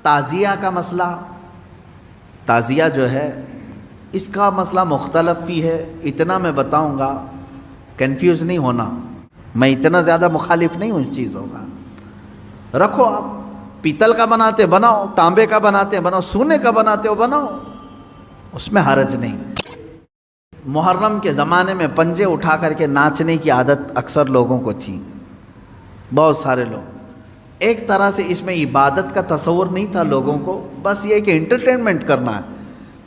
تعزیہ کا مسئلہ، تعزیہ جو ہے اس کا مسئلہ مختلف بھی ہے. اتنا میں بتاؤں گا، کنفیوز نہیں ہونا، میں اتنا زیادہ مخالف نہیں ہوں اس چیزوں کا. رکھو، آپ پیتل کا بناتے بناؤ، تانبے کا بناتے بناؤ، سونے کا بناتے ہو بناؤ، اس میں حرج نہیں. محرم کے زمانے میں پنجے اٹھا کر کے ناچنے کی عادت اکثر لوگوں کو تھی، بہت سارے لوگ. ایک طرح سے اس میں عبادت کا تصور نہیں تھا لوگوں کو، بس یہ کہ انٹرٹینمنٹ کرنا ہے،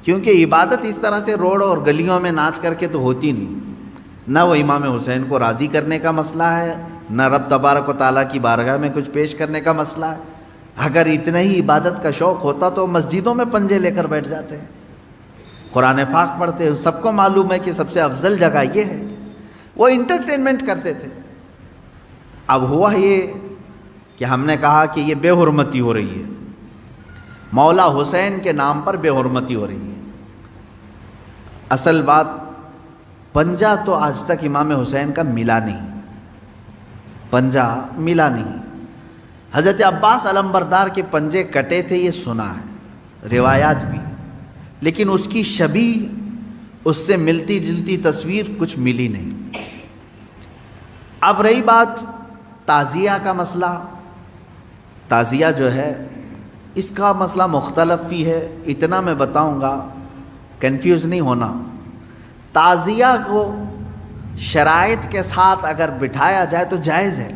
کیونکہ عبادت اس طرح سے روڈ اور گلیوں میں ناچ کر کے تو ہوتی نہیں. نہ وہ امام حسین کو راضی کرنے کا مسئلہ ہے، نہ رب تبارک و تعالیٰ کی بارگاہ میں کچھ پیش کرنے کا مسئلہ ہے. اگر اتنا ہی عبادت کا شوق ہوتا تو مسجدوں میں پنجے لے کر بیٹھ جاتے ہیں، قرآن پاک پڑھتے. سب کو معلوم ہے کہ سب سے افضل جگہ یہ ہے. وہ انٹرٹینمنٹ کرتے تھے. اب ہوا یہ کہ ہم نے کہا کہ یہ بے حرمتی ہو رہی ہے، مولا حسین کے نام پر بے حرمتی ہو رہی ہے. اصل بات، پنجہ تو آج تک امام حسین کا ملا نہیں، پنجہ ملا نہیں. حضرت عباس علمبردار کے پنجے کٹے تھے، یہ سنا ہے، روایات بھی، لیکن اس کی شبیہ، اس سے ملتی جلتی تصویر کچھ ملی نہیں. اب رہی بات تعزیہ کا مسئلہ، تعزیہ جو ہے اس کا مسئلہ مختلف بھی ہے. اتنا میں بتاؤں گا، کنفیوز نہیں ہونا. تعزیہ کو شرائط کے ساتھ اگر بٹھایا جائے تو جائز ہے،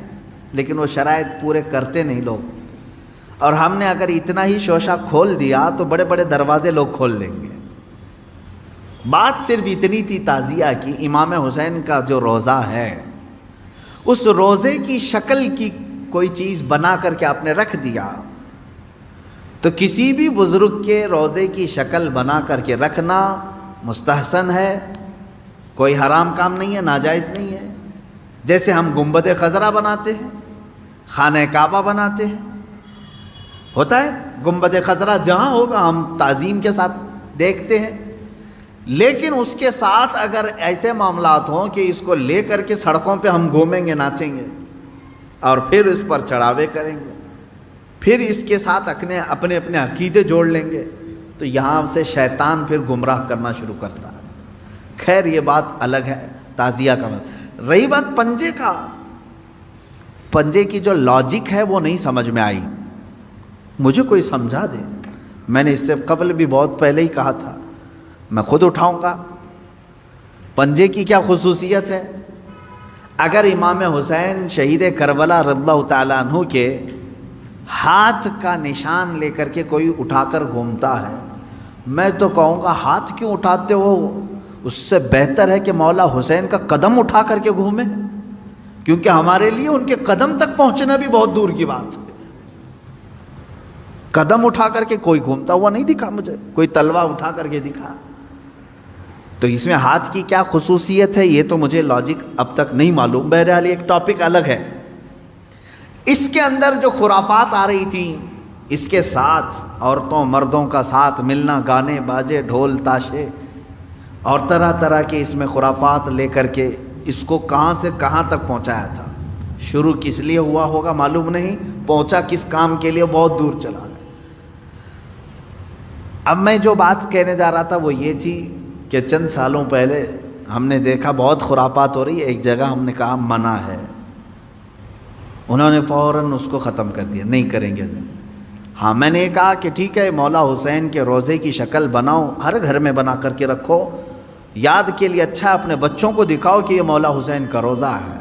لیکن وہ شرائط پورے کرتے نہیں لوگ. اور ہم نے اگر اتنا ہی شوشہ کھول دیا تو بڑے بڑے دروازے لوگ کھول دیں گے. بات صرف اتنی تھی تعزیہ کی، امام حسین کا جو روضہ ہے اس روضے کی شکل کی کوئی چیز بنا کر کے آپ نے رکھ دیا، تو کسی بھی بزرگ کے روضے کی شکل بنا کر کے رکھنا مستحسن ہے، کوئی حرام کام نہیں ہے، ناجائز نہیں ہے. جیسے ہم گنبد خضرا بناتے ہیں، خانہ کعبہ بناتے ہیں، ہوتا ہے گنبد خضرا جہاں ہوگا ہم تعظیم کے ساتھ دیکھتے ہیں. لیکن اس کے ساتھ اگر ایسے معاملات ہوں کہ اس کو لے کر کے سڑکوں پہ ہم گھومیں گے، ناچیں گے، اور پھر اس پر چڑھاوے کریں گے، پھر اس کے ساتھ اپنے عقیدے جوڑ لیں گے، تو یہاں سے شیطان پھر گمراہ کرنا شروع کرتا ہے. خیر یہ بات الگ ہے تعزیہ کا. رہی بات پنجے کا، پنجے کی جو لاجک ہے وہ نہیں سمجھ میں آئی، مجھے کوئی سمجھا دے. میں نے اس سے قبل بھی بہت پہلے ہی کہا تھا، میں خود اٹھاؤں گا. پنجے کی کیا خصوصیت ہے؟ اگر امام حسین شہید کربلا رضی اللہ تعالیٰ عنہ کے ہاتھ کا نشان لے کر کے کوئی اٹھا کر گھومتا ہے، میں تو کہوں گا ہاتھ کیوں اٹھاتے ہو؟ اس سے بہتر ہے کہ مولا حسین کا قدم اٹھا کر کے گھومیں، کیونکہ ہمارے لیے ان کے قدم تک پہنچنا بھی بہت دور کی بات ہے. قدم اٹھا کر کے کوئی گھومتا ہوا نہیں دکھا مجھے، کوئی تلوار اٹھا کر کے دکھا. تو اس میں ہاتھ کی کیا خصوصیت ہے یہ تو مجھے لاجک اب تک نہیں معلوم. بہرحال ایک ٹاپک الگ ہے. اس کے اندر جو خرافات آ رہی تھیں، اس کے ساتھ عورتوں مردوں کا ساتھ ملنا، گانے باجے ڈھول تاشے اور طرح طرح کے اس میں خرافات لے کر کے اس کو کہاں سے کہاں تک پہنچایا تھا. شروع کس لیے ہوا ہوگا معلوم نہیں، پہنچا کس کام کے لیے بہت دور چلا گیا. اب میں جو بات کہنے جا رہا تھا وہ یہ تھی کہ چند سالوں پہلے ہم نے دیکھا بہت خرافات ہو رہی ہے. ایک جگہ ہم نے کہا منع ہے، انہوں نے فوراً اس کو ختم کر دیا، نہیں کریں گے. ہاں میں نے کہا کہ ٹھیک ہے، مولا حسین کے روضے کی شکل بناؤ، ہر گھر میں بنا کر کے رکھو، یاد کے لیے اچھا، اپنے بچوں کو دکھاؤ کہ یہ مولا حسین کا روضہ ہے.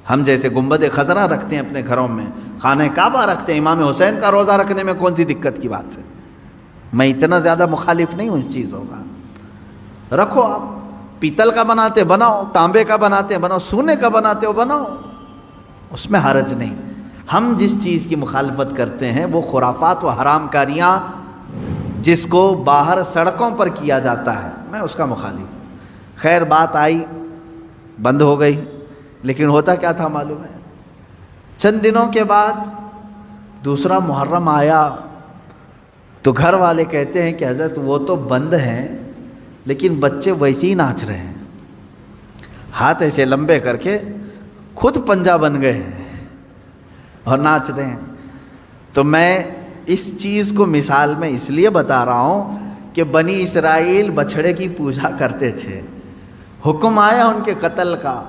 ہم جیسے گنبد خضرا رکھتے ہیں اپنے گھروں میں، خانہ کعبہ رکھتے ہیں، امام حسین کا روضہ رکھنے میں کون سی دقت کی بات ہے؟ میں اتنا زیادہ مخالف نہیں ہوں اس چیزوں کا. رکھو، آپ پیتل کا بناتے بناؤ، تانبے کا بناتے بناؤ، سونے کا بناتے ہو بناؤ، اس میں حرج نہیں. ہم جس چیز کی مخالفت کرتے ہیں وہ خرافات و حرام کاریاں جس کو باہر سڑکوں پر کیا جاتا ہے، میں اس کا مخالف ہوں. خیر بات آئی، بند ہو گئی. لیکن ہوتا کیا تھا معلوم ہے؟ چند دنوں کے بعد دوسرا محرم آیا تو گھر والے کہتے ہیں کہ حضرت وہ تو بند ہیں لیکن بچے ویسے ہی ناچ رہے ہیں، ہاتھ ایسے لمبے کر کے خود پنجہ بن گئے ہیں اور ناچ رہے ہیں. تو میں اس چیز کو مثال میں اس لیے بتا رہا ہوں کہ بنی اسرائیل بچھڑے کی پوجا کرتے تھے، حکم آیا ان کے قتل کا،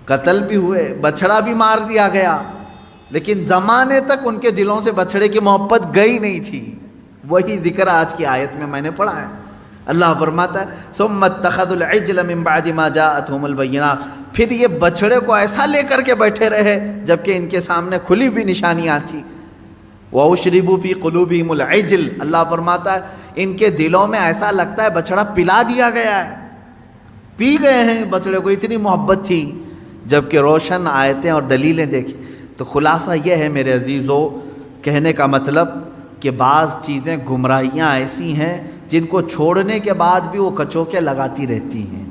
قتل بھی ہوئے، بچھڑا بھی مار دیا گیا، لیکن زمانے تک ان کے دلوں سے بچھڑے کی محبت گئی نہیں تھی۔ وہی ذکر آج کی آیت میں نے پڑھا ہے۔ اللہ فرماتا ہے ثم اتخذوا العجل من بعد ما جاءتهم البینات، پھر یہ بچھڑے کو ایسا لے کر کے بیٹھے رہے جبکہ ان کے سامنے کھلی ہوئی نشانیاں تھیں۔ وَأُشْرِبُوا فِي قُلُوبِهِمُ الْعِجْلَ، اللہ فرماتا ہے ان کے دلوں میں ایسا لگتا ہے بچڑا پلا دیا گیا ہے، پی گئے ہیں بچڑے کو، اتنی محبت تھی، جبکہ روشن آیتیں اور دلیلیں دیکھی۔ تو خلاصہ یہ ہے میرے عزیزو، کہنے کا مطلب کہ بعض چیزیں گمراہیاں ایسی ہیں جن کو چھوڑنے کے بعد بھی وہ کچوکے لگاتی رہتی ہیں،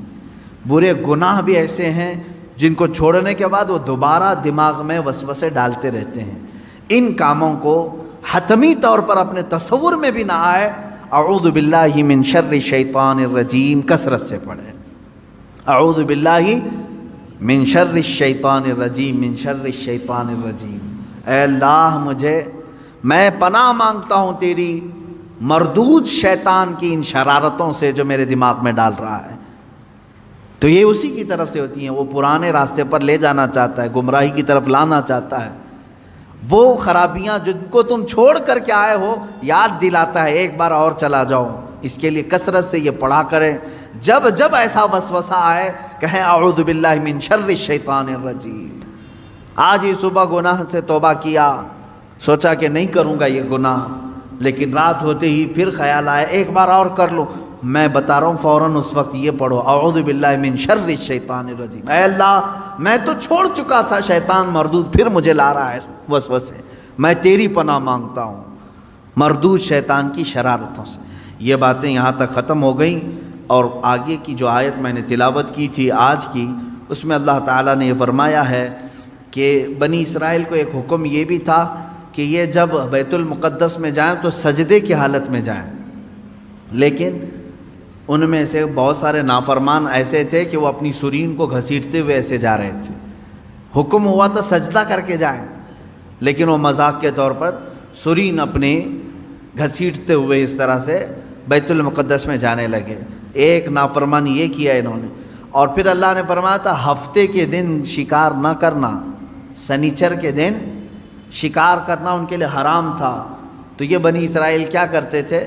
برے گناہ بھی ایسے ہیں جن کو چھوڑنے کے بعد وہ دوبارہ دماغ میں وسوسے ڈالتے رہتے ہیں۔ ان کاموں کو حتمی طور پر اپنے تصور میں بھی نہ آئے۔ اعوذ باللہ من شر الشیطان الرجیم کثرت سے پڑھیں، اعوذ باللہ من شر الشیطان الرجیم، من شر الشیطان الرجیم۔ اے اللہ میں پناہ مانگتا ہوں تیری مردود شیطان کی ان شرارتوں سے جو میرے دماغ میں ڈال رہا ہے۔ تو یہ اسی کی طرف سے ہوتی ہیں، وہ پرانے راستے پر لے جانا چاہتا ہے، گمراہی کی طرف لانا چاہتا ہے، وہ خرابیاں جن کو تم چھوڑ کر کے آئے ہو یاد دلاتا ہے ایک بار اور چلا جاؤ۔ اس کے لیے کثرت سے یہ پڑھا کریں، جب جب ایسا وسوسہ آئے کہیں اعوذ باللہ من شر الشیطان الرجیم۔ آج ہی صبح گناہ سے توبہ کیا، سوچا کہ نہیں کروں گا یہ گناہ، لیکن رات ہوتے ہی پھر خیال آیا ایک بار اور کر لوں، میں بتا رہا ہوں فوراً اس وقت یہ پڑھو اعوذ باللہ من شر الشیطان الرجیم۔ اے اللہ میں تو چھوڑ چکا تھا شیطان مردود، پھر مجھے لا رہا ہے وسوسے، میں تیری پناہ مانگتا ہوں مردود شیطان کی شرارتوں سے۔ یہ باتیں یہاں تک ختم ہو گئیں، اور آگے کی جو آیت میں نے تلاوت کی تھی آج کی، اس میں اللہ تعالیٰ نے یہ فرمایا ہے کہ بنی اسرائیل کو ایک حکم یہ بھی تھا کہ یہ جب بیت المقدس میں جائیں تو سجدے کی حالت میں جائیں، لیکن ان میں سے بہت سارے نافرمان ایسے تھے کہ وہ اپنی سرین کو گھسیٹتے ہوئے ایسے جا رہے تھے۔ حکم ہوا تو سجدہ کر کے جائیں، لیکن وہ مذاق کے طور پر سرین اپنے گھسیٹتے ہوئے اس طرح سے بیت المقدس میں جانے لگے۔ ایک نافرمان یہ کیا انہوں نے، اور پھر اللہ نے فرمایا تھا ہفتے کے دن شکار نہ کرنا، سنیچر کے دن شکار کرنا ان کے لیے حرام تھا۔ تو یہ بنی اسرائیل کیا کرتے تھے،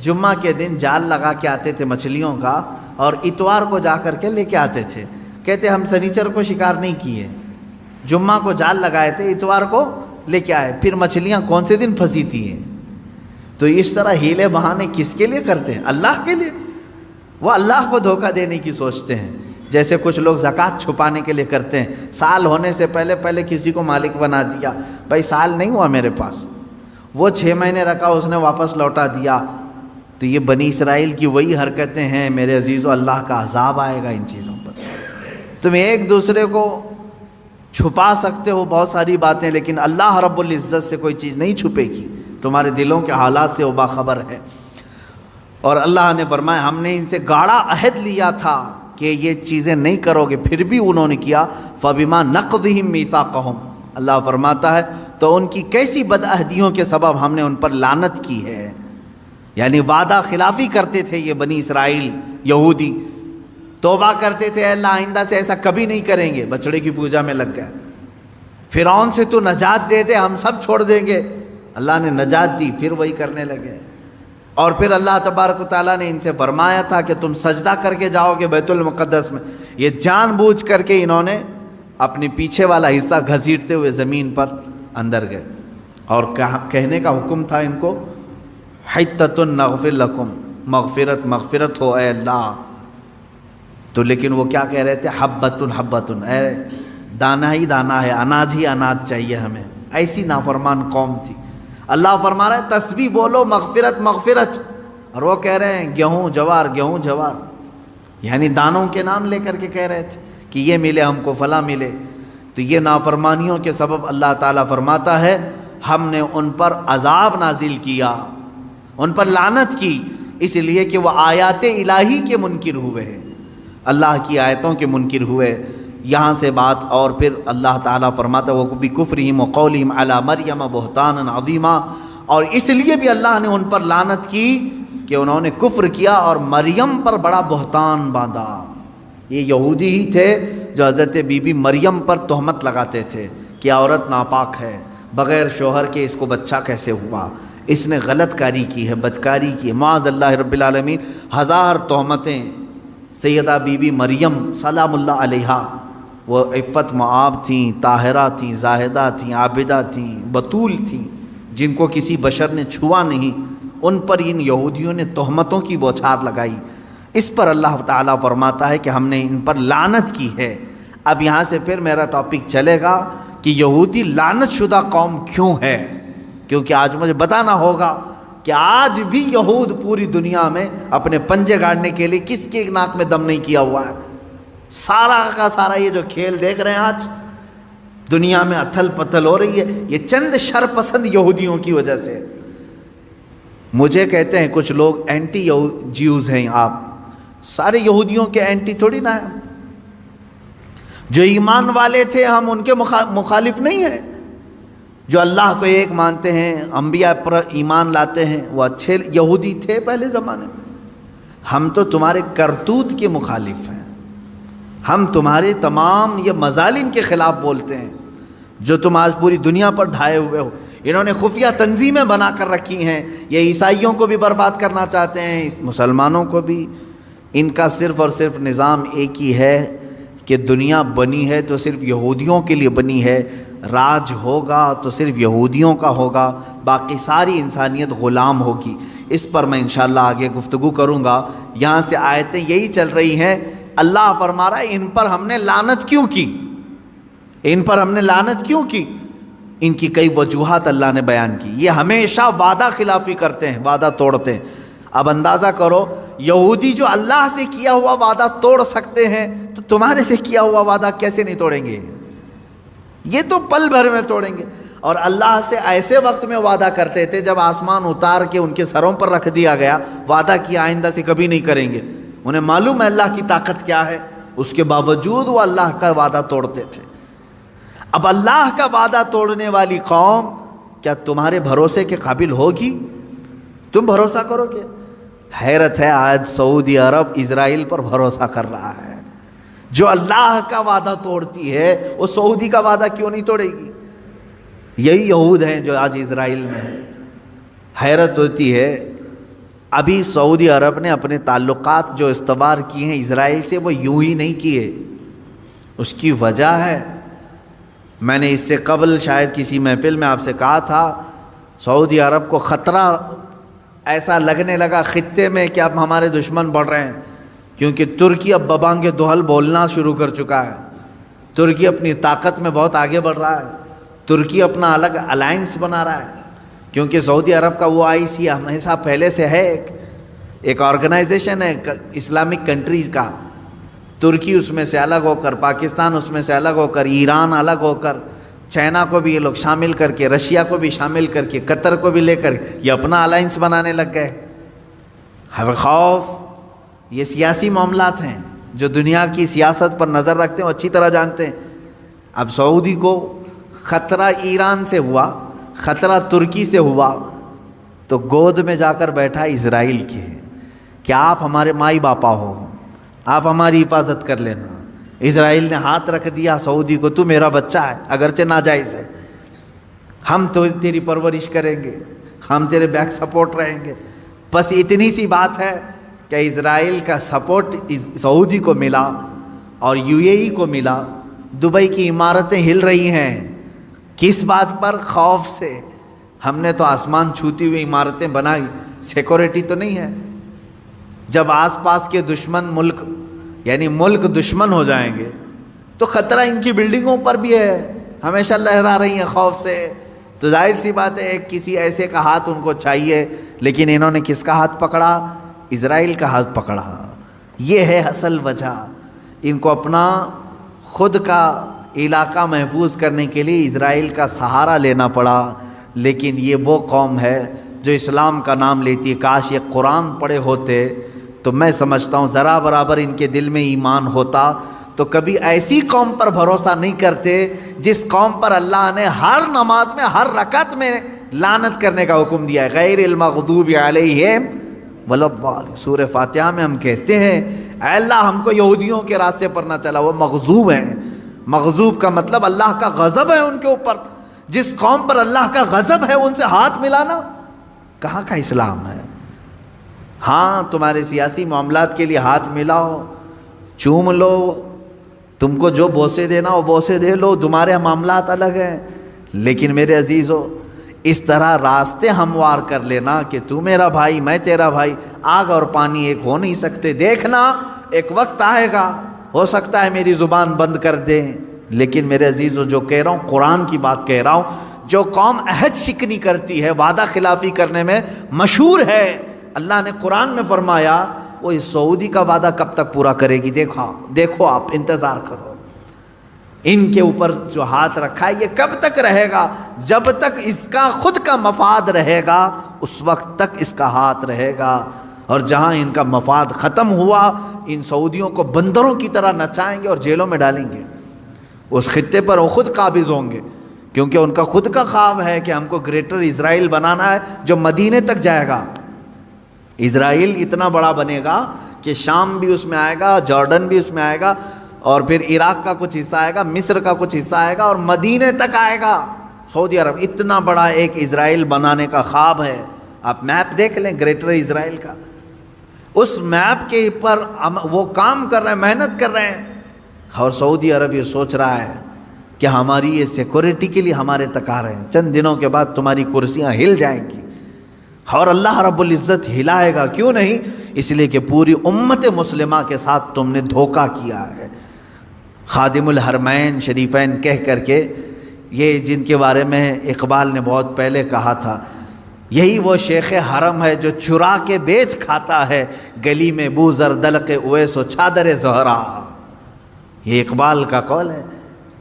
جمعہ کے دن جال لگا کے آتے تھے مچھلیوں کا، اور اتوار کو جا کر کے لے کے آتے تھے۔ کہتے ہم سنیچر کو شکار نہیں کیے، جمعہ کو جال لگائے تھے، اتوار کو لے کے آئے، پھر مچھلیاں کون سے دن پھنسی تھی ہیں۔ تو اس طرح ہیلے بہانے کس کے لیے کرتے ہیں؟ اللہ کے لیے۔ وہ اللہ کو دھوکہ دینے کی سوچتے ہیں، جیسے کچھ لوگ زکوٰۃ چھپانے کے لیے کرتے ہیں، سال ہونے سے پہلے کسی کو مالک بنا دیا، بھائی سال نہیں ہوا میرے پاس، وہ 6 مہینے رکھا اس نے واپس لوٹا دیا۔ تو یہ بنی اسرائیل کی وہی حرکتیں ہیں میرے عزیزو، اللہ کا عذاب آئے گا ان چیزوں پر۔ تم ایک دوسرے کو چھپا سکتے ہو بہت ساری باتیں، لیکن اللہ رب العزت سے کوئی چیز نہیں چھپے گی، تمہارے دلوں کے حالات سے وہ باخبر ہے۔ اور اللہ نے فرمایا ہم نے ان سے گاڑا عہد لیا تھا کہ یہ چیزیں نہیں کرو گے، پھر بھی انہوں نے کیا۔ فَبِمَا نَقْضِهِمْ مِيثَاقَهُمْ، اللہ فرماتا ہے تو ان کی کیسی بدعہدیوں کے سبب ہم نے ان پر لعنت کی ہے۔ یعنی وعدہ خلافی کرتے تھے یہ بنی اسرائیل یہودی، توبہ کرتے تھے اللہ آئندہ سے ایسا کبھی نہیں کریں گے، بچڑے کی پوجا میں لگ گئے۔ فرعون سے تو نجات دے دے ہم سب چھوڑ دیں گے، اللہ نے نجات دی، پھر وہی کرنے لگے۔ اور پھر اللہ تبارک و تعالیٰ نے ان سے فرمایا تھا کہ تم سجدہ کر کے جاؤ گے بیت المقدس میں، یہ جان بوجھ کر کے انہوں نے اپنے پیچھے والا حصہ گھسیٹتے ہوئے زمین پر اندر گئے، اور کہنے کا حکم تھا ان کو حتۃ نغفر لکم، مغفرت ہو اے اللہ۔ تو لیکن وہ کیا کہہ رہے تھے، حبۃ، اے دانا ہی دانا ہے، اناج ہی اناج چاہیے ہمیں۔ ایسی نافرمان قوم تھی۔ اللہ فرما رہا ہے تسبیح بولو مغفرت، اور وہ کہہ رہے ہیں گیہوں جوار، یعنی دانوں کے نام لے کر کے کہہ رہے تھے کہ یہ ملے ہم کو، فلاں ملے۔ تو یہ نافرمانیوں کے سبب اللہ تعالیٰ فرماتا ہے ہم نے ان پر عذاب نازل کیا، ان پر لعنت کی، اس لیے کہ وہ آیات الہی کے منکر ہوئے ہیں، اللہ کی آیتوں کے منکر ہوئے۔ یہاں سے بات، اور پھر اللہ تعالیٰ فرماتا ہے وَبِكُفْرِهِمْ وَقَوْلِهِمْ عَلَى مَرْيَمَ بُهْتَانًا عَظِيمًا، اور اس لیے بھی اللہ نے ان پر لعنت کی کہ انہوں نے کفر کیا اور مریم پر بڑا بہتان باندھا۔ یہ یہودی ہی تھے جو حضرت بی بی مریم پر تہمت لگاتے تھے کہ عورت ناپاک ہے، بغیر شوہر کے اس کو بچہ کیسے ہوا، اس نے غلط کاری کی ہے، بدکاری کی ہے، معاذ اللہ رب العالمین۔ ہزار تہمتیں سیدہ بی بی مریم سلام اللہ علیہا، وہ عفت معاب تھیں، طاہرہ تھیں، زاہدہ تھیں، عابدہ تھیں، بطول تھیں، جن کو کسی بشر نے چھوا نہیں، ان پر ان یہودیوں نے تہمتوں کی بوچھار لگائی۔ اس پر اللہ تعالیٰ فرماتا ہے کہ ہم نے ان پر لعنت کی ہے۔ اب یہاں سے پھر میرا ٹاپک چلے گا کہ یہودی لعنت شدہ قوم کیوں ہے، کیونکہ آج مجھے بتانا ہوگا کہ آج بھی یہود پوری دنیا میں اپنے پنجے گاڑنے کے لیے کس کے ناک میں دم نہیں کیا ہوا ہے۔ سارا کا سارا یہ جو کھیل دیکھ رہے ہیں آج دنیا میں اتھل پتھل ہو رہی ہے، یہ چند شرپسند یہودیوں کی وجہ سے۔ مجھے کہتے ہیں کچھ لوگ اینٹی جیوز ہیں، آپ سارے یہودیوں کے اینٹی تھوڑی نہ ہیں، جو ایمان والے تھے ہم ان کے مخالف نہیں ہیں، جو اللہ کو ایک مانتے ہیں، انبیاء پر ایمان لاتے ہیں، وہ اچھے یہودی تھے پہلے زمانے میں۔ ہم تو تمہارے کرتوت کے مخالف ہیں، ہم تمہارے تمام یہ مظالم کے خلاف بولتے ہیں جو تم آج پوری دنیا پر ڈھائے ہوئے ہو۔ انہوں نے خفیہ تنظیمیں بنا کر رکھی ہیں، یہ عیسائیوں کو بھی برباد کرنا چاہتے ہیں، مسلمانوں کو بھی۔ ان کا صرف اور صرف نظام ایک ہی ہے کہ دنیا بنی ہے تو صرف یہودیوں کے لیے بنی ہے، راج ہوگا تو صرف یہودیوں کا ہوگا، باقی ساری انسانیت غلام ہوگی۔ اس پر میں انشاءاللہ آگے گفتگو کروں گا۔ یہاں سے آیتیں یہی چل رہی ہیں، اللہ فرما رہا ہے ان پر ہم نے لعنت کیوں کی، ان پر ہم نے لعنت کیوں کی۔ ان کی کئی وجوہات اللہ نے بیان کی۔ یہ ہمیشہ وعدہ خلافی کرتے ہیں، وعدہ توڑتے ہیں۔ اب اندازہ کرو، یہودی جو اللہ سے کیا ہوا وعدہ توڑ سکتے ہیں تو تمہارے سے کیا ہوا وعدہ کیسے نہیں توڑیں گے؟ یہ تو پل بھر میں توڑیں گے۔ اور اللہ سے ایسے وقت میں وعدہ کرتے تھے جب آسمان اتار کے ان کے سروں پر رکھ دیا گیا، وعدہ کیا آئندہ سے کبھی نہیں کریں گے۔ انہیں معلوم ہے اللہ کی طاقت کیا ہے، اس کے باوجود وہ اللہ کا وعدہ توڑتے تھے۔ اب اللہ کا وعدہ توڑنے والی قوم کیا تمہارے بھروسے کے قابل ہوگی؟ تم بھروسہ کرو گے؟ حیرت ہے، آج سعودی عرب اسرائیل پر بھروسہ کر رہا ہے۔ جو اللہ کا وعدہ توڑتی ہے وہ سعودی کا وعدہ کیوں نہیں توڑے گی؟ یہی یہود ہیں جو آج اسرائیل میں ہیں۔ حیرت ہوتی ہے، ابھی سعودی عرب نے اپنے تعلقات جو استوار کیے ہیں اسرائیل سے وہ یوں ہی نہیں کیے، اس کی وجہ ہے، میں نے اس سے قبل شاید کسی محفل میں آپ سے کہا تھا، سعودی عرب کو خطرہ ایسا لگنے لگا خطے میں کہ اب ہمارے دشمن بڑھ رہے ہیں، کیونکہ ترکی اب ببانگ دہل بولنا شروع کر چکا ہے۔ ترکی اپنی طاقت میں بہت آگے بڑھ رہا ہے، ترکی اپنا الگ الائنس بنا رہا ہے، کیونکہ سعودی عرب کا وہ IC ہمیشہ پہلے سے ہے، ایک آرگنائزیشن ہے اسلامک کنٹریز کا۔ ترکی اس میں سے الگ ہو کر، پاکستان اس میں سے الگ ہو کر، ایران الگ ہو کر، چائنا کو بھی یہ لوگ شامل کر کے، رشیا کو بھی شامل کر کے، قطر کو بھی لے کر یہ اپنا الائنس بنانے لگ گئے۔ ہمیں خوف، یہ سیاسی معاملات ہیں، جو دنیا کی سیاست پر نظر رکھتے ہیں وہ اچھی طرح جانتے ہیں۔ اب سعودی کو خطرہ ایران سے ہوا، خطرہ ترکی سے ہوا، تو گود میں جا کر بیٹھا اسرائیل کے، کہ آپ ہمارے مائی باپا ہو، آپ ہماری حفاظت کر لینا۔ اسرائیل نے ہاتھ رکھ دیا سعودی کو، تو میرا بچہ ہے اگرچہ ناجائز ہے، ہم تو تیری پرورش کریں گے، ہم تیرے بیک سپورٹ رہیں گے۔ بس اتنی سی بات ہے کہ اسرائیل کا سپورٹ سعودی کو ملا اور UAE کو ملا۔ دبئی کی عمارتیں ہل رہی ہیں، کس بات پر؟ خوف سے۔ ہم نے تو آسمان چھوتی ہوئی عمارتیں بنائی، سیکورٹی تو نہیں ہے۔ جب آس پاس کے دشمن ملک، یعنی ملک دشمن ہو جائیں گے تو خطرہ ان کی بلڈنگوں پر بھی ہے، ہمیشہ لہرا رہی ہیں خوف سے۔ تو ظاہر سی بات ہے ایک کسی ایسے کا ہاتھ ان کو چاہیے، لیکن انہوں نے کس کا ہاتھ پکڑا؟ اسرائیل کا ہاتھ پکڑا۔ یہ ہے اصل وجہ، ان کو اپنا خود کا علاقہ محفوظ کرنے کے لیے اسرائیل کا سہارا لینا پڑا۔ لیکن یہ وہ قوم ہے جو اسلام کا نام لیتی ہے۔ کاش یہ قرآن پڑھے ہوتے تو میں سمجھتا ہوں ذرا برابر ان کے دل میں ایمان ہوتا تو کبھی ایسی قوم پر بھروسہ نہیں کرتے جس قوم پر اللہ نے ہر نماز میں، ہر رکعت میں لعنت کرنے کا حکم دیا ہے، غیر المغضوب علیہم ولا الضالین۔ سورہ فاتحہ میں ہم کہتے ہیں اے اللہ ہم کو یہودیوں کے راستے پر نہ چلا، وہ مغضوب ہیں۔ مغضوب کا مطلب اللہ کا غضب ہے ان کے اوپر۔ جس قوم پر اللہ کا غضب ہے ان سے ہاتھ ملانا کہاں کا اسلام ہے؟ ہاں تمہارے سیاسی معاملات کے لیے ہاتھ ملاؤ، چوم لو، تم کو جو بوسے دینا وہ بوسے دے لو، تمہارے معاملات الگ ہیں، لیکن میرے عزیزو اس طرح راستے ہموار کر لینا کہ تو میرا بھائی میں تیرا بھائی، آگ اور پانی ایک ہو نہیں سکتے۔ دیکھنا ایک وقت آئے گا، ہو سکتا ہے میری زبان بند کر دیں، لیکن میرے عزیزو جو کہہ رہا ہوں قرآن کی بات کہہ رہا ہوں۔ جو قوم عہد شکنی کرتی ہے، وعدہ خلافی کرنے میں مشہور ہے، اللہ نے قرآن میں فرمایا وہ اس سعودی کا وعدہ کب تک پورا کرے گی؟ دیکھو آپ انتظار کرو، ان کے اوپر جو ہاتھ رکھا ہے یہ کب تک رہے گا؟ جب تک اس کا خود کا مفاد رہے گا اس وقت تک اس کا ہاتھ رہے گا، اور جہاں ان کا مفاد ختم ہوا ان سعودیوں کو بندروں کی طرح نچائیں گے اور جیلوں میں ڈالیں گے۔ اس خطے پر وہ خود قابض ہوں گے، کیونکہ ان کا خود کا خواب ہے کہ ہم کو گریٹر اسرائیل بنانا ہے جو مدینے تک جائے گا۔ اسرائیل اتنا بڑا بنے گا کہ شام بھی اس میں آئے گا، جارڈن بھی اس میں آئے گا، اور پھر عراق کا کچھ حصہ آئے گا، مصر کا کچھ حصہ آئے گا، اور مدینے تک آئے گا۔ سعودی عرب اتنا بڑا ایک اسرائیل بنانے کا خواب ہے۔ آپ میپ دیکھ لیں گریٹر اسرائیل کا، اس میپ کے اوپر وہ کام کر رہے ہیں، محنت کر رہے ہیں، اور سعودی عرب یہ سوچ رہا ہے کہ ہماری یہ سیکورٹی کے لیے ہمارے تک آ رہے ہیں، چند دنوں کے بعد تمہاری کرسیاں ہل جائیں گی، اور اللہ رب العزت ہلائے گا۔ کیوں نہیں؟ اس لیے کہ پوری امت مسلمہ کے ساتھ تم نے دھوکہ کیا ہے۔ خادم الحرمین شریفین کہہ کر کے، یہ جن کے بارے میں اقبال نے بہت پہلے کہا تھا، یہی وہ شیخ حرم ہے جو چرا کے بیچ کھاتا ہے، گلی میں بو زردلق اویس و چادر زہرا۔ یہ اقبال کا قول ہے۔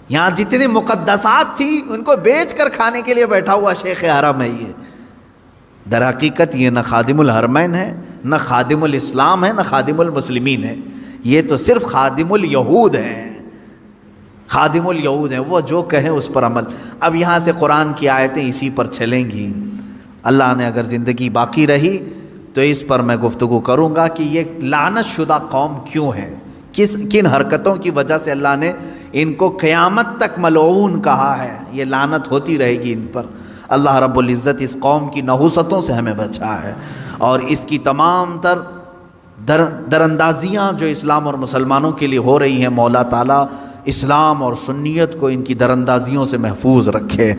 یہاں جتنی مقدسات تھی ان کو بیچ کر کھانے کے لیے بیٹھا ہوا شیخ حرم ہے۔ یہ در حقیقت یہ نہ خادم الحرمین ہے، نہ خادم الاسلام ہے، نہ خادم المسلمین ہے، یہ تو صرف خادم الیہود ہیں۔ خادم الیہود ہیں، وہ جو کہیں اس پر عمل۔ اب یہاں سے قرآن کی آیتیں اسی پر چلیں گی۔ اللہ نے اگر زندگی باقی رہی تو اس پر میں گفتگو کروں گا کہ یہ لعنت شدہ قوم کیوں ہے، کن حرکتوں کی وجہ سے اللہ نے ان کو قیامت تک ملعون کہا ہے۔ یہ لعنت ہوتی رہے گی ان پر۔ اللہ رب العزت اس قوم کی نحوستوں سے ہمیں بچا ہے، اور اس کی تمام تر دراندازیاں جو اسلام اور مسلمانوں کے لیے ہو رہی ہیں، مولا تعالیٰ اسلام اور سنیت کو ان کی دراندازیوں سے محفوظ رکھے۔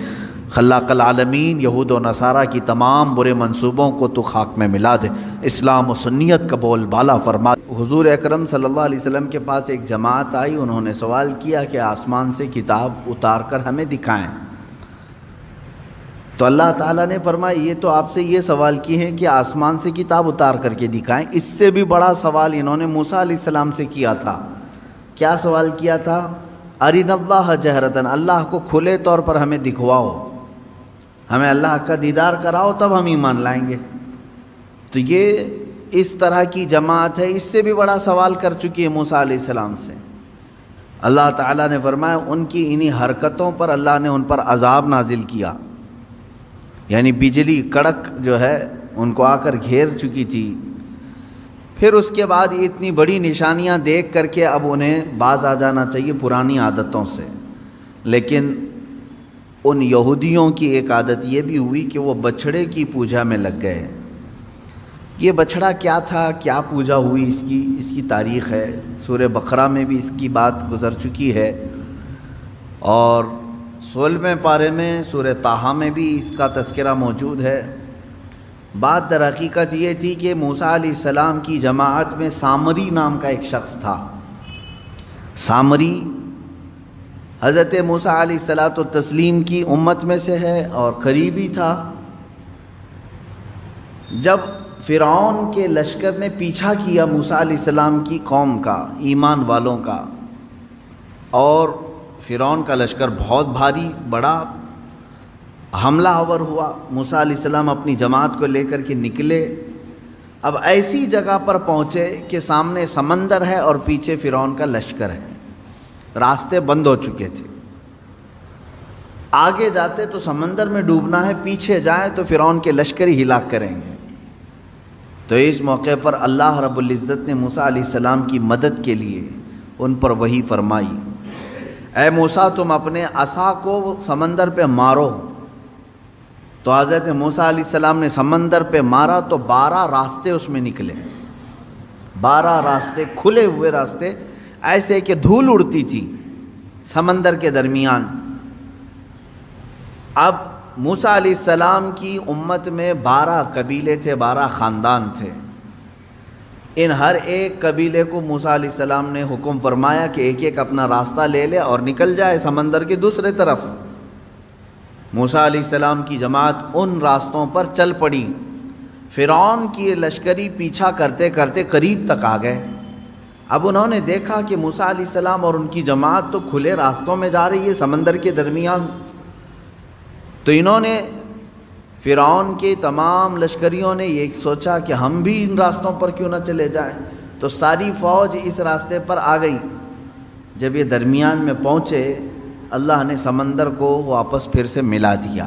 خلاق العالمین یہود و نصارہ کی تمام برے منصوبوں کو تو خاک میں ملا دے، اسلام و سنیت کا بول بالا فرما۔ حضور اکرم صلی اللہ علیہ وسلم کے پاس ایک جماعت آئی، انہوں نے سوال کیا کہ آسمان سے کتاب اتار کر ہمیں دکھائیں۔ تو اللہ تعالیٰ نے فرمایا یہ تو آپ سے یہ سوال کی ہے کہ آسمان سے کتاب اتار کر کے دکھائیں، اس سے بھی بڑا سوال انہوں نے موسیٰ علیہ السلام سے کیا تھا۔ کیا سوال کیا تھا؟ ارنا اللہ جہرتاً، اللہ کو کھلے طور پر ہمیں دکھواؤ، ہمیں اللہ کا دیدار کراؤ تب ہم ایمان لائیں گے۔ تو یہ اس طرح کی جماعت ہے، اس سے بھی بڑا سوال کر چکی ہے موسیٰ علیہ السلام سے۔ اللہ تعالیٰ نے فرمایا ان کی انہی حرکتوں پر اللہ نے ان پر عذاب نازل کیا، یعنی بجلی کڑک جو ہے ان کو آ کر گھیر چکی تھی۔ پھر اس کے بعد اتنی بڑی نشانیاں دیکھ کر کے اب انہیں باز آ جانا چاہیے پرانی عادتوں سے، لیکن ان یہودیوں کی ایک عادت یہ بھی ہوئی کہ وہ بچھڑے کی پوجا میں لگ گئے۔ یہ بچھڑا کیا تھا، کیا پوجا ہوئی، اس کی تاریخ ہے، سورہ بقرہ میں بھی اس کی بات گزر چکی ہے، اور 16ویں پارے میں سورہ طٰہٰ میں بھی اس کا تذکرہ موجود ہے۔ بات در حقیقت یہ تھی کہ موسیٰ علیہ السلام کی جماعت میں سامری نام کا ایک شخص تھا۔ سامری حضرت موسیٰ علیہ السلام کی امت میں سے ہے اور قریبی تھا۔ جب فرعون کے لشکر نے پیچھا کیا موسیٰ علیہ السلام کی قوم کا، ایمان والوں کا، اور فرعون کا لشکر بہت بھاری بڑا حملہ آور ہوا، موسیٰ علیہ السلام اپنی جماعت کو لے کر کے نکلے۔ اب ایسی جگہ پر پہنچے کہ سامنے سمندر ہے اور پیچھے فرعون کا لشکر ہے، راستے بند ہو چکے تھے۔ آگے جاتے تو سمندر میں ڈوبنا ہے، پیچھے جائیں تو فرعون کے لشکر ہی ہلاک کریں گے۔ تو اس موقع پر اللہ رب العزت نے موسیٰ علیہ السلام کی مدد کے لیے ان پر وحی فرمائی، اے موسیٰ تم اپنے عصا کو سمندر پہ مارو۔ تو حضرت موسیٰ علیہ السلام نے سمندر پہ مارا تو 12 راستے اس میں نکلے، 12 راستے، کھلے ہوئے راستے، ایسے کہ دھول اڑتی تھی سمندر کے درمیان۔ اب موسیٰ علیہ السلام کی امت میں 12 قبیلے تھے، 12 خاندان تھے۔ ان ہر ایک قبیلے کو موسیٰ علیہ السلام نے حکم فرمایا کہ ایک ایک اپنا راستہ لے لے اور نکل جائے سمندر کے دوسرے طرف۔ موسیٰ علیہ السلام کی جماعت ان راستوں پر چل پڑی۔ فرعون کی لشکری پیچھا کرتے کرتے قریب تک آ گئے۔ اب انہوں نے دیکھا کہ موسیٰ علیہ السلام اور ان کی جماعت تو کھلے راستوں میں جا رہی ہے سمندر کے درمیان، تو انہوں نے فرعون کے تمام لشکریوں نے یہ سوچا کہ ہم بھی ان راستوں پر کیوں نہ چلے جائیں، تو ساری فوج اس راستے پر آ گئی۔ جب یہ درمیان میں پہنچے، اللہ نے سمندر کو واپس پھر سے ملا دیا،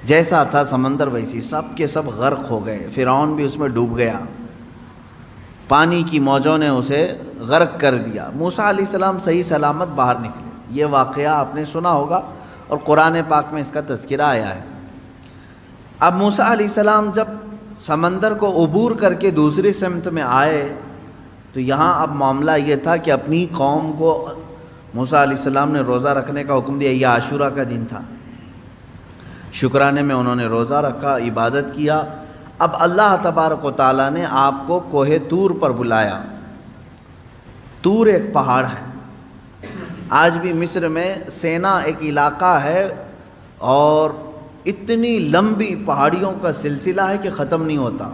جیسا تھا سمندر ویسی، سب کے سب غرق ہو گئے، فرعون بھی اس میں ڈوب گیا، پانی کی موجوں نے اسے غرق کر دیا۔ موسیٰ علیہ السلام صحیح سلامت باہر نکلے۔ یہ واقعہ آپ نے سنا ہوگا اور قرآن پاک میں اس کا تذکرہ آیا ہے۔ اب موسیٰ علیہ السلام جب سمندر کو عبور کر کے دوسری سمت میں آئے تو یہاں اب معاملہ یہ تھا کہ اپنی قوم کو موسیٰ علیہ السلام نے روزہ رکھنے کا حکم دیا۔ یہ عاشورہ کا دن تھا، شکرانے میں انہوں نے روزہ رکھا، عبادت کیا۔ اب اللہ تبارک و تعالیٰ نے آپ کو کوہ طور پر بلایا۔ طور ایک پہاڑ ہے، آج بھی مصر میں سینا ایک علاقہ ہے اور اتنی لمبی پہاڑیوں کا سلسلہ ہے کہ ختم نہیں ہوتا،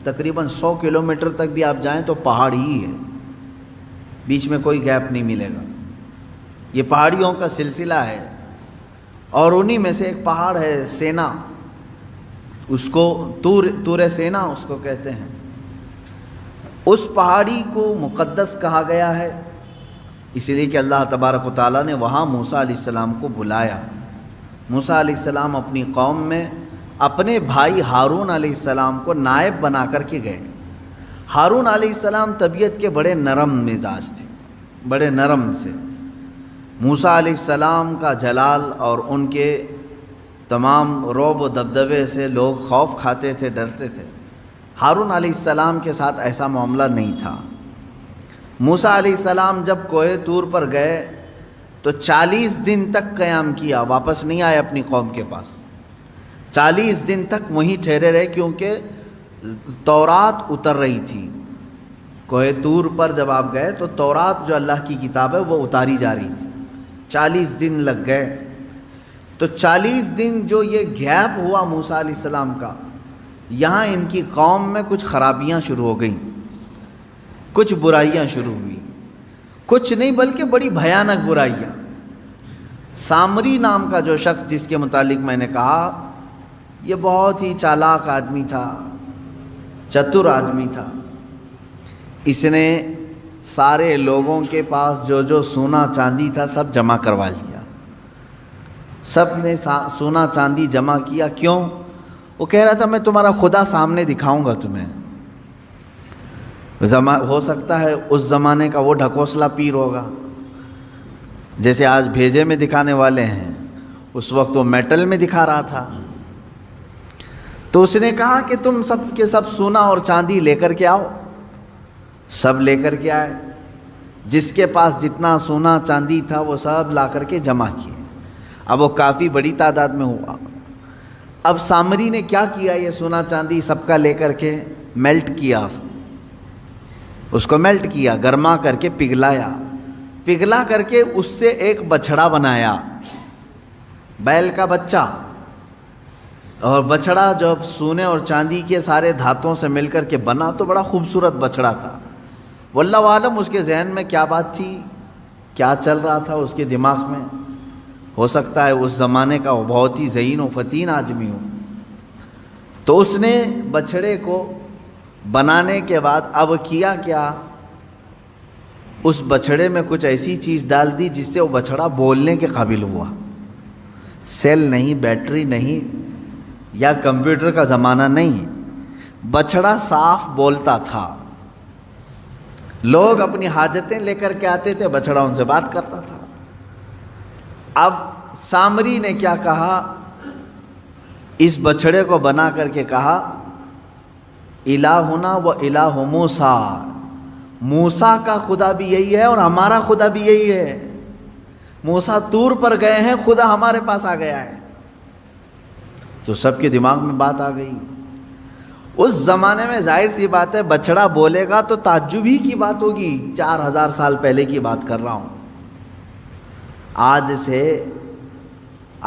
تقریباً 100 کلومیٹر تک بھی آپ جائیں تو پہاڑ ہی ہے، بیچ میں کوئی گیپ نہیں ملے گا۔ یہ پہاڑیوں کا سلسلہ ہے اور انہی میں سے ایک پہاڑ ہے سینا، اس کو طور سینا اس کو کہتے ہیں۔ اس پہاڑی کو مقدس کہا گیا ہے اس لیے کہ اللہ تبارک و تعالیٰ نے وہاں موسیٰ علیہ السلام کو بلایا۔ موسیٰ علیہ السلام اپنی قوم میں اپنے بھائی ہارون علیہ السلام کو نائب بنا کر کے گئے۔ ہارون علیہ السلام طبیعت کے بڑے نرم مزاج تھے، بڑے نرم سے۔ موسیٰ علیہ السلام کا جلال اور ان کے تمام رعب و دبدبے سے لوگ خوف کھاتے تھے، ڈرتے تھے۔ ہارون علیہ السلام کے ساتھ ایسا معاملہ نہیں تھا۔ موسیٰ علیہ السلام جب کوہ طور پر گئے تو 40 دن تک قیام کیا، واپس نہیں آئے اپنی قوم کے پاس۔ 40 دن تک وہیں ٹھہرے رہے کیونکہ تورات اتر رہی تھی۔ کوہ طور پر جب آپ گئے تو تورات جو اللہ کی کتاب ہے وہ اتاری جا رہی تھی۔ 40 دن لگ گئے، تو 40 دن جو یہ گیپ ہوا موسیٰ علیہ السلام کا، یہاں ان کی قوم میں کچھ خرابیاں شروع ہو گئیں، کچھ برائیاں شروع ہوئی، کچھ نہیں بلکہ بڑی بھیانک برائیاں۔ سامری نام کا جو شخص جس کے متعلق میں نے کہا، یہ بہت ہی چالاک آدمی تھا، چتر آدمی تھا۔ اس نے سارے لوگوں کے پاس جو سونا چاندی تھا سب جمع کروا لیا، سب نے سونا چاندی جمع کیا۔ کیوں؟ وہ کہہ رہا تھا میں تمہارا خدا سامنے دکھاؤں گا تمہیں۔ ہو سکتا ہے اس زمانے کا وہ ڈھکوسلا پیر ہوگا، جیسے آج بھیجے میں دکھانے والے ہیں، اس وقت وہ میٹل میں دکھا رہا تھا۔ تو اس نے کہا کہ تم سب کے سب سونا اور چاندی لے کر کے آؤ۔ سب لے کر کے آئے، جس کے پاس جتنا سونا چاندی تھا وہ سب لا کر کے جمع کیے۔ اب وہ کافی بڑی تعداد میں ہوا۔ اب سامری نے کیا کیا، یہ سونا چاندی سب کا لے کر کے میلٹ کیا، اس کو میلٹ کیا، گرما کر کے پگھلایا، پگھلا کر کے اس سے ایک بچھڑا بنایا، بیل کا بچہ۔ اور بچھڑا جب سونے اور چاندی کے سارے دھاتوں سے مل کر کے بنا تو بڑا خوبصورت بچھڑا تھا۔ واللہ عالم اس کے ذہن میں کیا بات تھی، کیا چل رہا تھا اس کے دماغ میں۔ ہو سکتا ہے اس زمانے کا وہ بہت ہی ذہین و فتین آدمی ہو۔ تو اس نے بچھڑے کو بنانے کے بعد اب کیا کیا، اس بچھڑے میں کچھ ایسی چیز ڈال دی جس سے وہ بچھڑا بولنے کے قابل ہوا۔ سیل نہیں، بیٹری نہیں یا کمپیوٹر کا زمانہ نہیں، بچڑا صاف بولتا تھا، لوگ اپنی حاجتیں لے کر کے آتے تھے، بچڑا ان سے بات کرتا تھا۔ اب سامری نے کیا کہا، اس بچڑے کو بنا کر کے کہا الہنا و الہ موسیٰ، موسیٰ کا خدا بھی یہی ہے اور ہمارا خدا بھی یہی ہے، موسیٰ طور پر گئے ہیں، خدا ہمارے پاس آ گیا ہے۔ تو سب کے دماغ میں بات آ گئی۔ اس زمانے میں ظاہر سی بات ہے بچڑا بولے گا تو تعجب ہی کی بات ہوگی، 4000 سال پہلے کی بات کر رہا ہوں۔ آج سے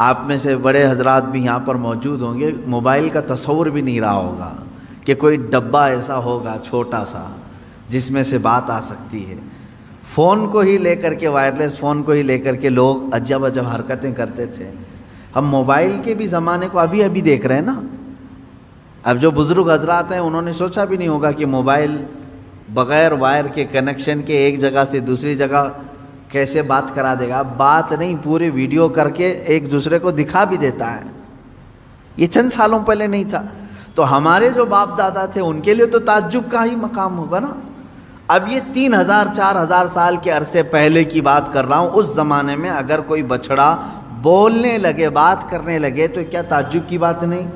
آپ میں سے بڑے حضرات بھی یہاں پر موجود ہوں گے، موبائل کا تصور بھی نہیں رہا ہوگا کہ کوئی ڈبہ ایسا ہوگا چھوٹا سا جس میں سے بات آ سکتی ہے۔ فون کو ہی لے کر کے، وائرلیس فون کو ہی لے کر کے لوگ عجب عجب حرکتیں کرتے تھے۔ ہم موبائل کے بھی زمانے کو ابھی دیکھ رہے ہیں نا۔ اب جو بزرگ حضرات ہیں انہوں نے سوچا بھی نہیں ہوگا کہ موبائل بغیر وائر کے کنیکشن کے ایک جگہ سے دوسری جگہ کیسے بات کرا دے گا۔ بات نہیں، پورے ویڈیو کر کے ایک دوسرے کو دکھا بھی دیتا ہے۔ یہ چند سالوں پہلے نہیں تھا۔ تو ہمارے جو باپ دادا تھے ان کے لیے تو تعجب کا ہی مقام ہوگا نا۔ اب یہ 3000 4000 سال کے عرصے پہلے کی بات کر رہا ہوں۔ اس زمانے میں اگر کوئی بچڑا بولنے لگے، بات کرنے لگے تو کیا تعجب کی بات نہیں؟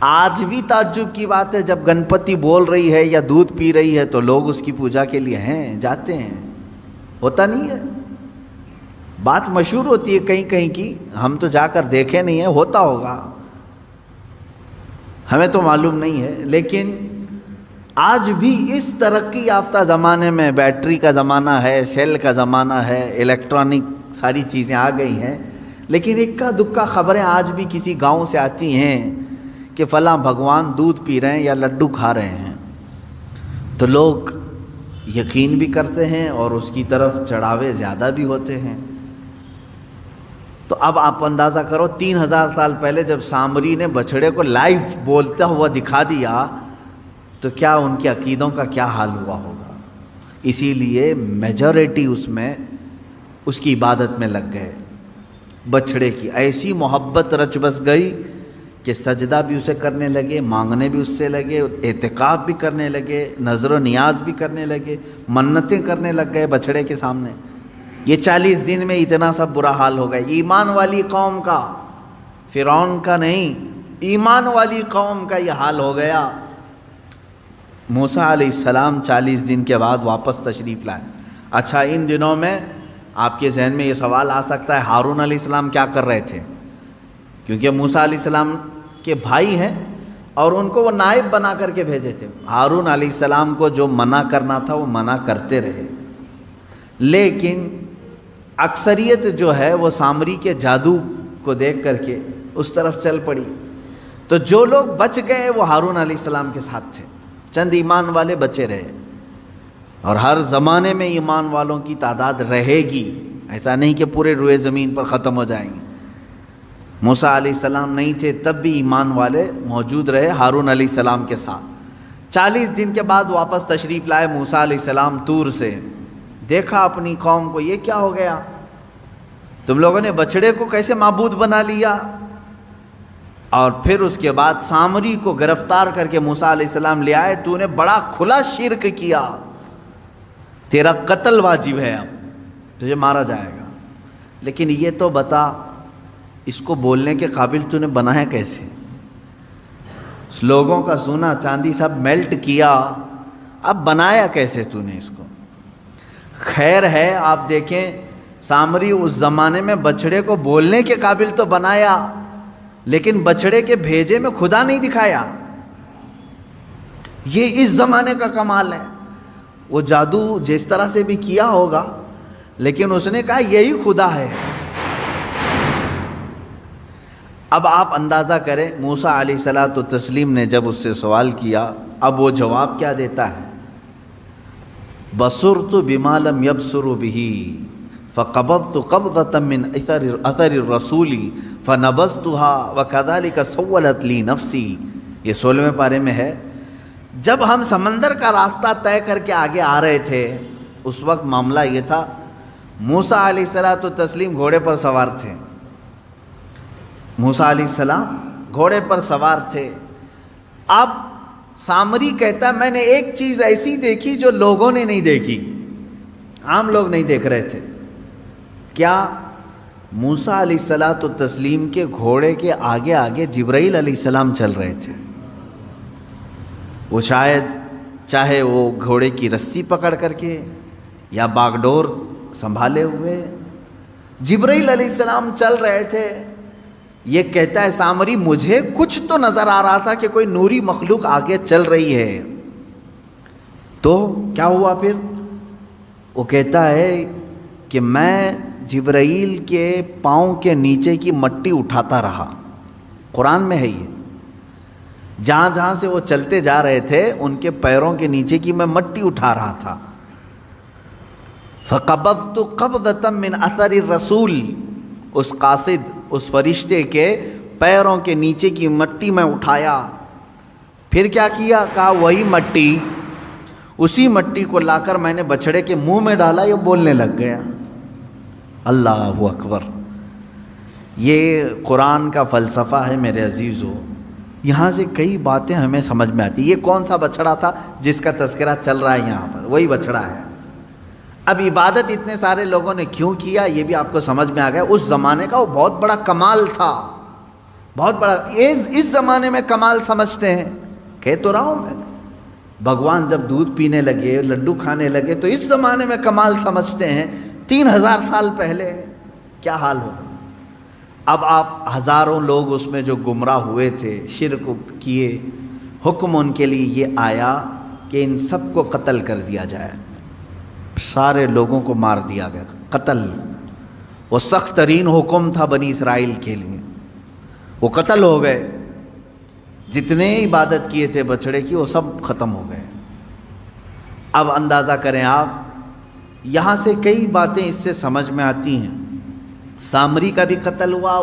آج بھی تعجب کی بات ہے جب گنپتی بول رہی ہے یا دودھ پی رہی ہے تو لوگ اس کی پوجا کے لیے ہیں، جاتے ہیں، ہوتا نہیں ہے؟ بات مشہور ہوتی ہے کہیں کہیں کی، ہم تو جا کر دیکھے نہیں ہیں، ہوتا ہوگا، ہمیں تو معلوم نہیں ہے۔ لیکن آج بھی اس ترقی یافتہ زمانے میں بیٹری کا زمانہ ہے، سیل کا زمانہ ہے، الیکٹرانک ساری چیزیں آ گئی ہیں، لیکن اکا دکا خبریں آج بھی کسی گاؤں سے آتی ہیں کہ فلاں بھگوان دودھ پی رہے ہیں یا لڈو کھا رہے ہیں، تو لوگ یقین بھی کرتے ہیں اور اس کی طرف چڑھاوے زیادہ بھی ہوتے ہیں۔ تو اب آپ اندازہ کرو 3000 سال پہلے جب سامری نے بچڑے کو لائیو بولتا ہوا دکھا دیا تو کیا ان کے عقیدوں کا کیا حال ہوا ہوگا۔ اسی لیے میجورٹی اس میں اس کی عبادت میں لگ گئے۔ بچڑے کی ایسی محبت رچ بس گئی کہ سجدہ بھی اسے کرنے لگے، مانگنے بھی اس سے لگے، اعتکاف بھی کرنے لگے، نظر و نیاز بھی کرنے لگے، منتیں کرنے لگ گئے بچڑے کے سامنے۔ یہ 40 دن میں اتنا سب برا حال ہو گیا۔ ایمان والی قوم کا، فرعون کا نہیں، ایمان والی قوم کا یہ حال ہو گیا۔ موسیٰ علیہ السلام 40 دن کے بعد واپس تشریف لائے۔ اچھا، ان دنوں میں آپ کے ذہن میں یہ سوال آ سکتا ہے ہارون علیہ السلام کیا کر رہے تھے؟ کیونکہ موسیٰ علیہ السلام کے بھائی ہیں اور ان کو وہ نائب بنا کر کے بھیجے تھے۔ ہارون علیہ السلام کو جو منع کرنا تھا وہ منع کرتے رہے، لیکن اکثریت جو ہے وہ سامری کے جادو کو دیکھ کر کے اس طرف چل پڑی۔ تو جو لوگ بچ گئے وہ ہارون علیہ السلام کے ساتھ تھے، چند ایمان والے بچے رہے، اور ہر زمانے میں ایمان والوں کی تعداد رہے گی، ایسا نہیں کہ پورے روئے زمین پر ختم ہو جائیں گے۔ موسیٰ علیہ السلام نہیں تھے تب بھی ایمان والے موجود رہے ہارون علیہ السلام کے ساتھ۔ 40 دن کے بعد واپس تشریف لائے موسیٰ علیہ السلام طور سے۔ دیکھا اپنی قوم کو، یہ کیا ہو گیا؟ تم لوگوں نے بچڑے کو کیسے معبود بنا لیا؟ اور پھر اس کے بعد سامری کو گرفتار کر کے موسیٰ علیہ السلام لے آئے۔ تو نے بڑا کھلا شرک کیا، تیرا قتل واجب ہے، اب تجھے مارا جائے گا۔ لیکن یہ تو بتا، اس کو بولنے کے قابل تو نے بنایا کیسے؟ لوگوں کا سونا چاندی سب میلٹ کیا، اب بنایا کیسے تو نے اس کو؟ خیر ہے، آپ دیکھیں سامری اس زمانے میں بچڑے کو بولنے کے قابل تو بنایا، لیکن بچڑے کے بھیجے میں خدا نہیں دکھایا۔ یہ اس زمانے کا کمال ہے۔ وہ جادو جس طرح سے بھی کیا ہوگا، لیکن اس نے کہا یہی خدا ہے۔ اب آپ اندازہ کریں موسیٰ علیہ الصلوۃ والتسلیم نے جب اس سے سوال کیا، اب وہ جواب کیا دیتا ہے؟ بصرت بما لم يبصروا به فقبضت قبضة من اثر الرسول فنبذتها وكذلك سولت لي نفسي۔ یہ 16ویں پارے میں ہے۔ جب ہم سمندر کا راستہ طے کر کے آگے آ رہے تھے، اس وقت معاملہ یہ تھا، موسیٰ علیہ الصلوۃ والتسلیم گھوڑے پر سوار تھے موسیٰ علیہ السلام گھوڑے پر سوار تھے. اب سامری کہتا ہے میں نے ایک چیز ایسی دیکھی جو لوگوں نے نہیں دیکھی, عام لوگ نہیں دیکھ رہے تھے. کیا؟ موسیٰ علیہ السلام کے گھوڑے کے آگے آگے جبرائیل علیہ السلام چل رہے تھے. وہ شاید چاہے وہ گھوڑے کی رسی پکڑ کر کے یا باگڈور سنبھالے ہوئے جبرائیل علیہ السلام چل رہے تھے. یہ کہتا ہے سامری مجھے کچھ تو نظر آ رہا تھا کہ کوئی نوری مخلوق آگے چل رہی ہے. تو کیا ہوا پھر؟ وہ کہتا ہے کہ میں جبرائیل کے پاؤں کے نیچے کی مٹی اٹھاتا رہا. قرآن میں ہے یہ. جہاں جہاں سے وہ چلتے جا رہے تھے ان کے پیروں کے نیچے کی میں مٹی اٹھا رہا تھا. فَقَبَضْتُ قَبْضَةً مِّنْ أَثَرِ الرَّسُولِ, اس قاصد اس فرشتے کے پیروں کے نیچے کی مٹی میں اٹھایا. پھر کیا کیا؟ کہا وہی مٹی, اسی مٹی کو لا کر میں نے بچڑے کے منہ میں ڈالا, یہ بولنے لگ گیا. اللہ اکبر. یہ قرآن کا فلسفہ ہے میرے عزیزو. یہاں سے کئی باتیں ہمیں سمجھ میں آتی. یہ کون سا بچڑا تھا جس کا تذکرہ چل رہا ہے یہاں پر؟ وہی بچڑا ہے. اب عبادت اتنے سارے لوگوں نے کیوں کیا یہ بھی آپ کو سمجھ میں آ گیا. اس زمانے کا وہ بہت بڑا کمال تھا, بہت بڑا. اس زمانے میں کمال سمجھتے ہیں. کہہ تو رہا ہوں میں, بھگوان جب دودھ پینے لگے, لڈو کھانے لگے تو اس زمانے میں کمال سمجھتے ہیں. 3000 سال پہلے کیا حال ہو. اب آپ ہزاروں لوگ اس میں جو گمراہ ہوئے تھے, شرک کیے, حکم ان کے لیے یہ آیا کہ ان سب کو قتل کر دیا جائے. سارے لوگوں کو مار دیا گیا, قتل. وہ سخت ترین حکم تھا بنی اسرائیل کے لیے, وہ قتل ہو گئے. جتنے عبادت کیے تھے بچڑے کی وہ سب ختم ہو گئے. اب اندازہ کریں آپ, یہاں سے کئی باتیں اس سے سمجھ میں آتی ہیں. سامری کا بھی قتل ہوا,